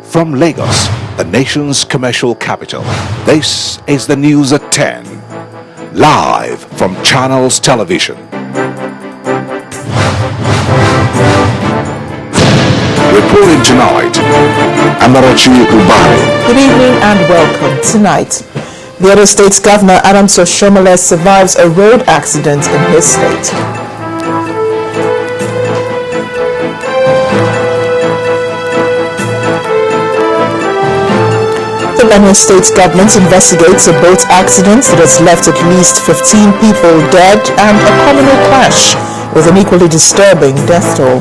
From Lagos, the nation's commercial capital, this is the news at 10. Live from Channels Television. Reporting tonight, Amarachi Ubari. Good evening and welcome. Tonight, the Edo State's Governor Adams Oshiomhole survives a road accident in his state. The Benue State government investigates a boat accident that has left at least 15 people dead and a communal clash with an equally disturbing death toll.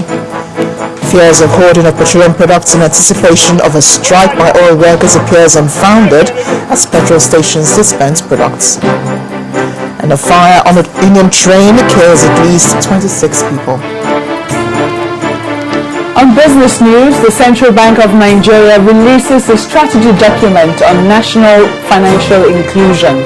Fears of hoarding of petroleum products in anticipation of a strike by oil workers appears unfounded as petrol stations dispense products. And a fire on an Indian train kills at least 26 people. On business news, the Central Bank of Nigeria releases a strategy document on national financial inclusion.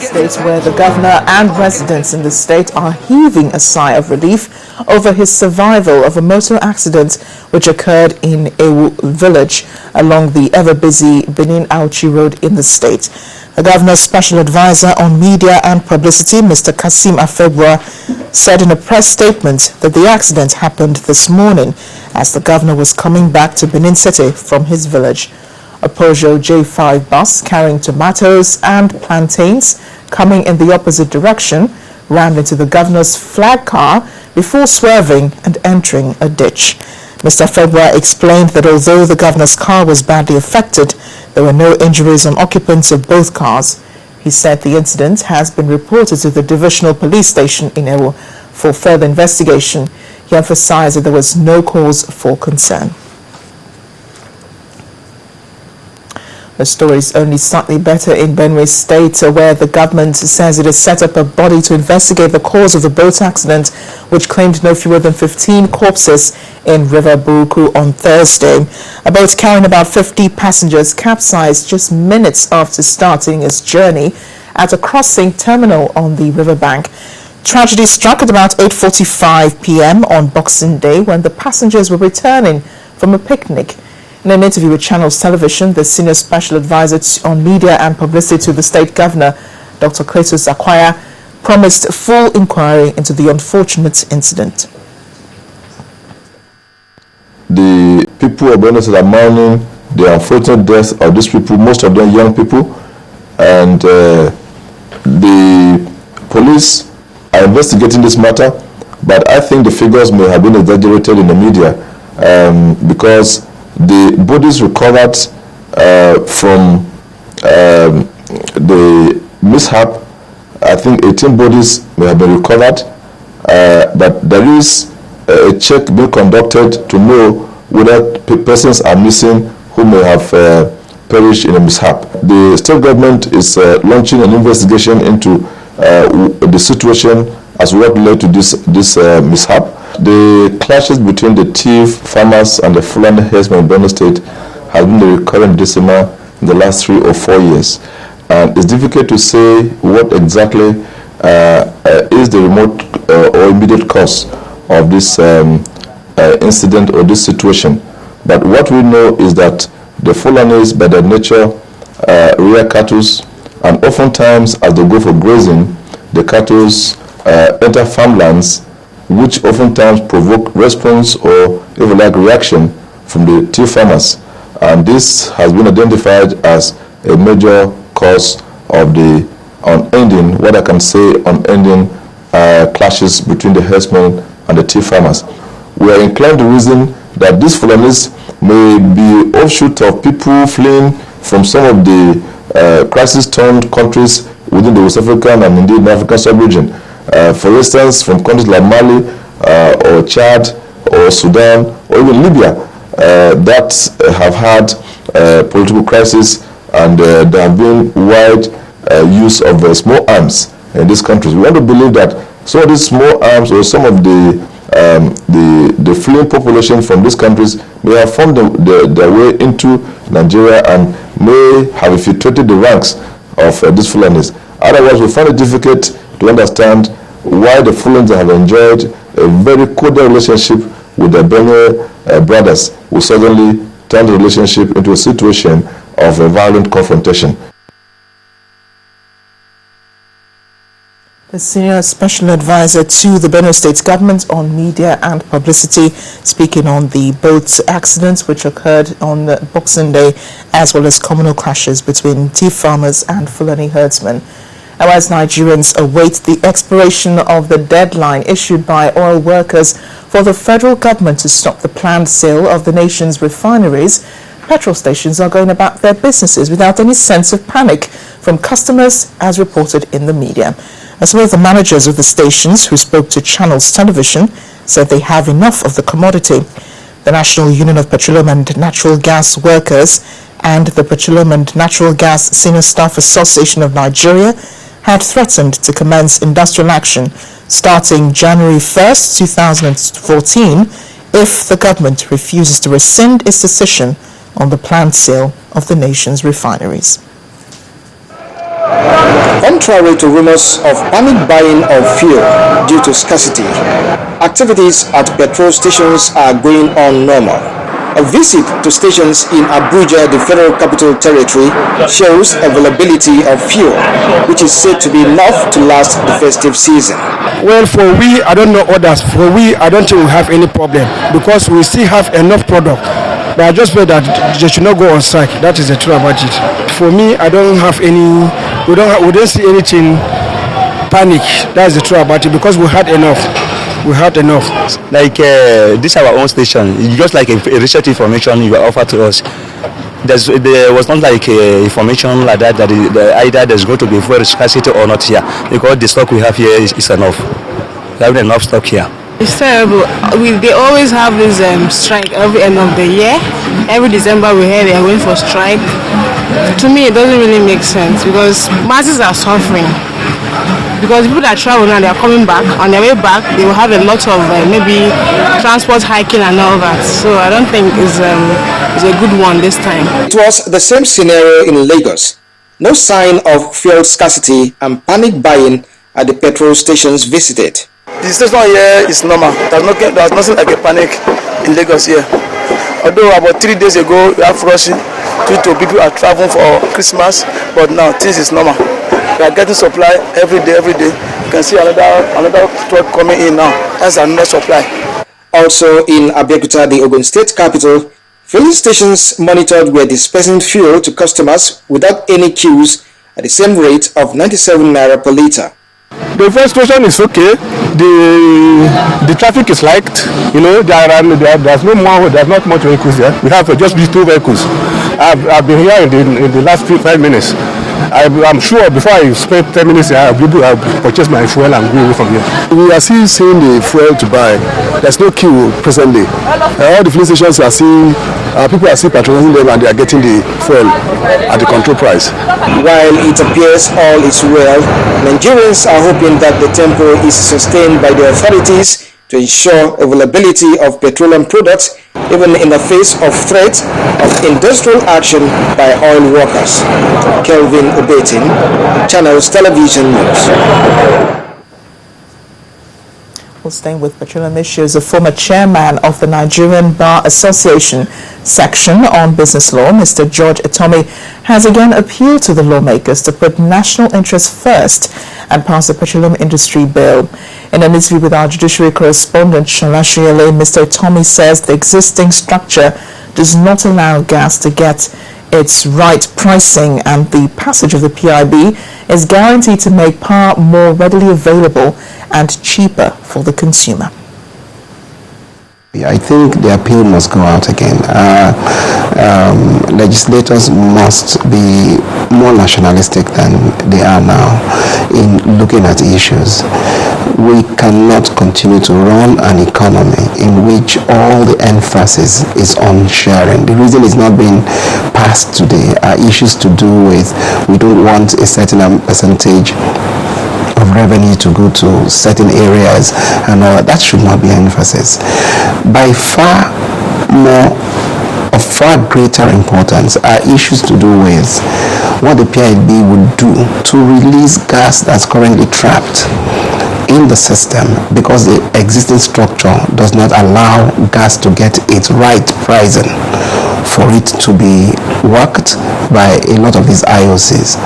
States where the governor and residents in the state are heaving a sigh of relief over his survival of a motor accident which occurred in Ewu village along the ever-busy Benin-Auchi road in the state. The governor's special advisor on media and publicity, Mr. Kasim Afebwa, said in a press statement that the accident happened this morning as the governor was coming back to Benin City from his village. A Peugeot J5 bus carrying tomatoes and plantains coming in the opposite direction rammed into the governor's flag car before swerving and entering a ditch. Mr. February explained that although the governor's car was badly affected, there were no injuries on occupants of both cars. He said the incident has been reported to the divisional police station in Ewo for further investigation. He emphasized that there was no cause for concern. The story is only slightly better in Benue State, where the government says it has set up a body to investigate the cause of the boat accident, which claimed no fewer than 15 corpses in River Buruku on Thursday. A boat carrying about 50 passengers capsized just minutes after starting its journey at a crossing terminal on the riverbank. Tragedy struck at about 8:45 p.m. on Boxing Day when the passengers were returning from a picnic. In an interview with Channels Television, the senior special advisor on media and publicity to the state governor, Dr. Cletus Akwaya, promised full inquiry into the unfortunate incident. The people of Benue State are mourning the unfortunate death of these people, most of them young people, and the police are investigating this matter, but I think the figures may have been exaggerated in the media because the bodies recovered from the mishap, I think 18 bodies may have been recovered, but there is a check being conducted to know whether persons are missing who may have perished in a mishap. The state government is launching an investigation into the situation as what led to this mishap. The clashes between the thief farmers and the Fulani herdsmen in Benue State has been a recurrent decimal in the last 3 or 4 years. And it's difficult to say what exactly is the remote or immediate cause of this incident or this situation. But what we know is that the Fulanis, by their nature, rear cattle, and oftentimes as they go for grazing, the cattle enter farmlands, which oftentimes provoke response or even like reaction from the thief farmers. And this has been identified as a major cause of the unending, what I can say, unending clashes between the herdsmen and the thief farmers. We are inclined to reason that these Fulanis may be offshoot of people fleeing from some of the crisis-torn countries within the West African and indeed the African sub-region. For instance, from countries like Mali or Chad or Sudan or even Libya that have had political crisis, and there have been wide use of small arms in these countries. We want to believe that some of these small arms or some of the fleeing population from these countries may have found their way into Nigeria and may have infiltrated the ranks of these Fulanis. Otherwise, we find it difficult to understand why the Fulanis have enjoyed a very cordial relationship with the Benue brothers will suddenly turn the relationship into a situation of a violent confrontation. The senior special advisor to the Benue State government on media and publicity, speaking on the boat accidents which occurred on Boxing Day, as well as communal clashes between tea farmers and Fulani herdsmen. And as Nigerians await the expiration of the deadline issued by oil workers for the federal government to stop the planned sale of the nation's refineries, petrol stations are going about their businesses without any sense of panic from customers, as reported in the media. As well as the managers of the stations who spoke to Channels Television said they have enough of the commodity. The National Union of Petroleum and Natural Gas Workers and the Petroleum and Natural Gas Senior Staff Association of Nigeria had threatened to commence industrial action starting January 1st, 2014 if the government refuses to rescind its decision on the planned sale of the nation's refineries. Contrary to rumors of panic buying of fuel due to scarcity, activities at petrol stations are going on normal. A visit to stations in Abuja, the Federal Capital Territory, shows availability of fuel, which is said to be enough to last the festive season. Well, for we, I don't know others. For we, I don't think we have any problem because we still have enough product. But I just feel that they should not go on strike. That is the truth about it. For me, I don't have any. We don't see anything panic. That's the truth about it because we had enough. We had enough. Like this our own station. It's just like a research information you offer to us. There was not like information like that either there's going to be fuel scarcity or not here because the stock we have here is enough. We have enough stock here. It's terrible. They always have this strike every end of the year. Every December we hear they are going for strike. To me, it doesn't really make sense because masses are suffering. Because people that travel now, they are coming back. On their way back, they will have a lot of maybe transport hiking and all that. So I don't think it's a good one this time. It was the same scenario in Lagos. No sign of fuel scarcity and panic buying at the petrol stations visited. The station here is normal. There's nothing like a panic in Lagos here. Although about 3 days ago we have rushing due to people are traveling for Christmas, but now things is normal. We are getting supply every day. You can see another truck coming in now. That's another supply. Also in Abeokuta, the Ogun State capital, filling stations monitored were dispersing fuel to customers without any queues at the same rate of 97 naira per litre. The first situation is okay. The traffic is liked. You know, there's not much vehicles here. We have just these 2 vehicles. I've been here in the last 5 minutes. I'm sure before I spend 10 minutes here, I'll purchase my fuel and go away from here. We are still seeing the fuel to buy. There's no queue presently. All the filling stations are seeing, people are still patronizing them and they are getting the fuel at the control price. While it appears all is well, Nigerians are hoping that the tempo is sustained by the authorities to ensure availability of petroleum products even in the face of threat of industrial action by oil workers. Kelvin Obetin, Channels Television News. Well, staying with petroleum issues, a former chairman of the Nigerian Bar Association section on business law, Mr. George Etomi, has again appealed to the lawmakers to put national interests first and pass the petroleum industry bill. In an interview with our judiciary correspondent, Shalashiele, Mr. Etomi says the existing structure does not allow gas to get its right pricing, and the passage of the PIB is guaranteed to make power more readily available and cheaper for the consumer. I think the appeal must go out again. Legislators must be more nationalistic than they are now in looking at issues. We cannot continue to run an economy in which all the emphasis is on sharing. The reason it's not being passed today are issues to do with we don't want a certain percentage of revenue to go to certain areas and all that should not be emphasis. By far more of far greater importance are issues to do with what the PIB would do to release gas that's currently trapped in the system because the existing structure does not allow gas to get its right pricing for it to be worked by a lot of these IOCs.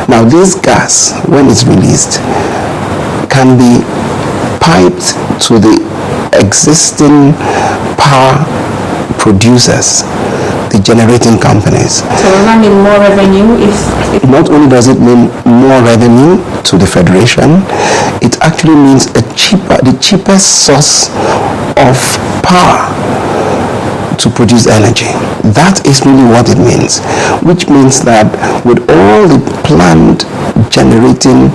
Now this gas, when it's released, can be piped to the existing power producers, the generating companies. So does that mean more revenue? Not only does it mean more revenue to the Federation, it actually means the cheapest source of power to produce energy. That is really what it means, which means that with all the planned generating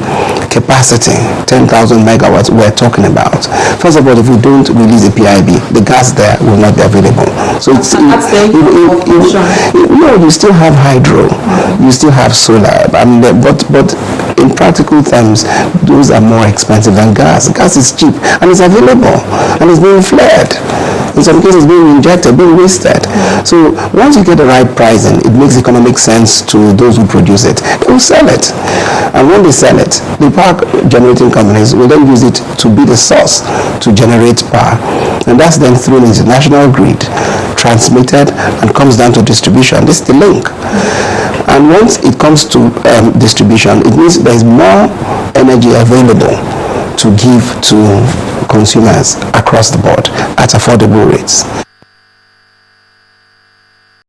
capacity, 10,000 megawatts we're talking about, first of all, if we don't release the PIB, the gas there will not be available. So it's no, you still have hydro, you still have solar, but in practical terms, those are more expensive than gas. Gas is cheap and it's available and it's being flared. In some cases, being injected, being wasted. So once you get the right pricing, it makes economic sense to those who produce it. They will sell it. And when they sell it, the power generating companies will then use it to be the source to generate power. And that's then thrown into the national grid, transmitted, and comes down to distribution. This is the link. And once it comes to distribution, it means there is more energy available to give to consumers across the board at affordable rates.